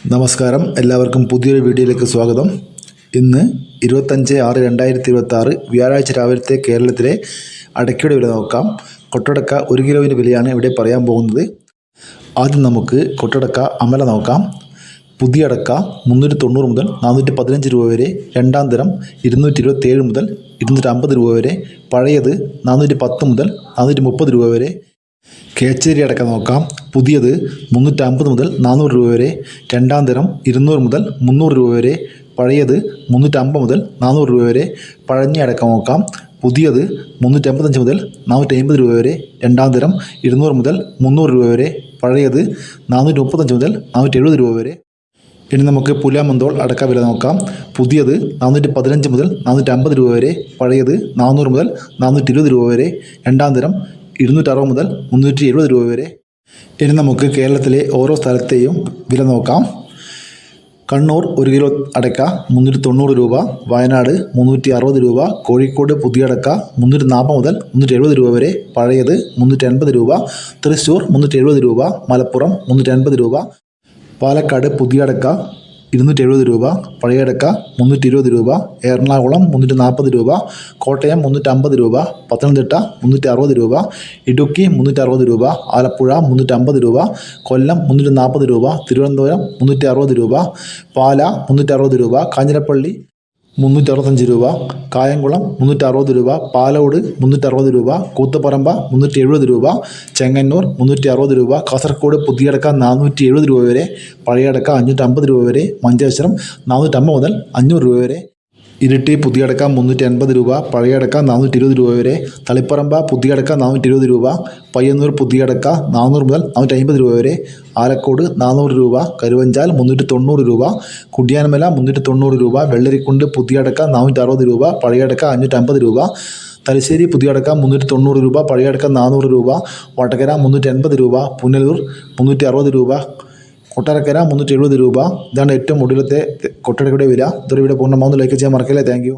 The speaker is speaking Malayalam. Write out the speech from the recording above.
നമസ്കാരം, എല്ലാവർക്കും പുതിയൊരു വീഡിയോയിലേക്ക് സ്വാഗതം. ഇന്ന് 25/6/2026 വ്യാഴാഴ്ച രാവിലത്തെ കേരളത്തിലെ അടയ്ക്കയുടെ വില നോക്കാം. കൊട്ടടക്ക 1 കിലോവിൻ്റെ വിലയാണ് ഇവിടെ പറയാൻ പോകുന്നത്. ആദ്യം നമുക്ക് കൊട്ടടക്ക അമല നോക്കാം. പുതിയ അടക്ക 390 മുതൽ 415 രൂപ വരെ, രണ്ടാം തരം 227 മുതൽ 250 രൂപ വരെ, പഴയത് 410 മുതൽ 430 രൂപ വരെ. കേച്ചേരി അടക്ക നോക്കാം. പുതിയത് 350 മുതൽ 400 രൂപ വരെ, രണ്ടാം തരം 200 മുതൽ 300 രൂപ വരെ, പഴയത് 350 മുതൽ 400 രൂപ വരെ. പഴഞ്ഞ അടക്ക നോക്കാം. പുതിയത് 355 മുതൽ 450 രൂപ വരെ, രണ്ടാം തരം 200 മുതൽ 300 രൂപ വരെ, പഴയത് 435 മുതൽ 470 രൂപ വരെ. ഇനി നമുക്ക് പുലാമന്തോൾ അടക്ക വില നോക്കാം. പുതിയത് 415 മുതൽ 450 രൂപ വരെ, പഴയത് 400 മുതൽ 420 രൂപ വരെ, രണ്ടാം തരം 260 മുതൽ 370 രൂപ വരെ. ഇനി നമുക്ക് കേരളത്തിലെ ഓരോ സ്ഥലത്തെയും വില നോക്കാം. കണ്ണൂർ 1 കിലോ അടയ്ക്ക 390 രൂപ, വയനാട് 360 രൂപ, കോഴിക്കോട് പുതിയ അടക്ക 340 മുതൽ 370 രൂപ വരെ, പഴയത് 380 രൂപ, തൃശ്ശൂർ 370 രൂപ, മലപ്പുറം 380 രൂപ, പാലക്കാട് പുതിയ അടക്ക 270 രൂപ, പഴയ അടക്ക 320 രൂപ, എറണാകുളം 340 രൂപ, കോട്ടയം 350 രൂപ, പത്തനംതിട്ട 360 രൂപ, ഇടുക്കി 360 രൂപ, ആലപ്പുഴ 350 രൂപ, കൊല്ലം 340 രൂപ, തിരുവനന്തപുരം 360 രൂപ, പാല 360 രൂപ, കാഞ്ഞിരപ്പള്ളി 365 രൂപ, കായംകുളം 360 രൂപ, പാലോട് 360 രൂപ, കൂത്തുപറമ്പ 370 രൂപ, ചെങ്ങന്നൂർ 360 രൂപ, കാസർഗോഡ് പുതിയ അടക്ക 470 രൂപ വരെ, പഴയ അടക്ക 550 രൂപ വരെ, മഞ്ചേശ്വരം 450 മുതൽ 500 രൂപ വരെ, ഇരിട്ടി പുതിയ അടക്ക 380 രൂപ, പഴയ അടക്ക 420 രൂപ വരെ, തളിപ്പറമ്പ പുതിയ അടക്ക 420 രൂപ, പയ്യന്നൂർ പുതിയ അടക്ക 400 മുതൽ 450 രൂപ വരെ, ആലക്കോട് 400 രൂപ, കരുവഞ്ചാൽ 390 രൂപ, കുടിയാൻമല 390 രൂപ, വെള്ളരിക്കുണ്ട് പുതിയ അടക്ക 460 രൂപ, പഴയ അടക്ക 550 രൂപ, തലശ്ശേരി പുതിയ അടക്ക 390 രൂപ, പഴയ അടക്ക 400 രൂപ, വടകര 380 രൂപ, പുനലൂർ 360 രൂപ, കൊട്ടാരക്കര 370 രൂപ. ഇതാണ് ഏറ്റവും ഒടുവിലത്തെ കൊട്ടടക്കയുടെ വില. ഇതൊരു വീഡിയോ പൂർണ്ണമാവുന്ന ലൈക്ക് ചെയ്യാൻ മറക്കില്ല. Thank you.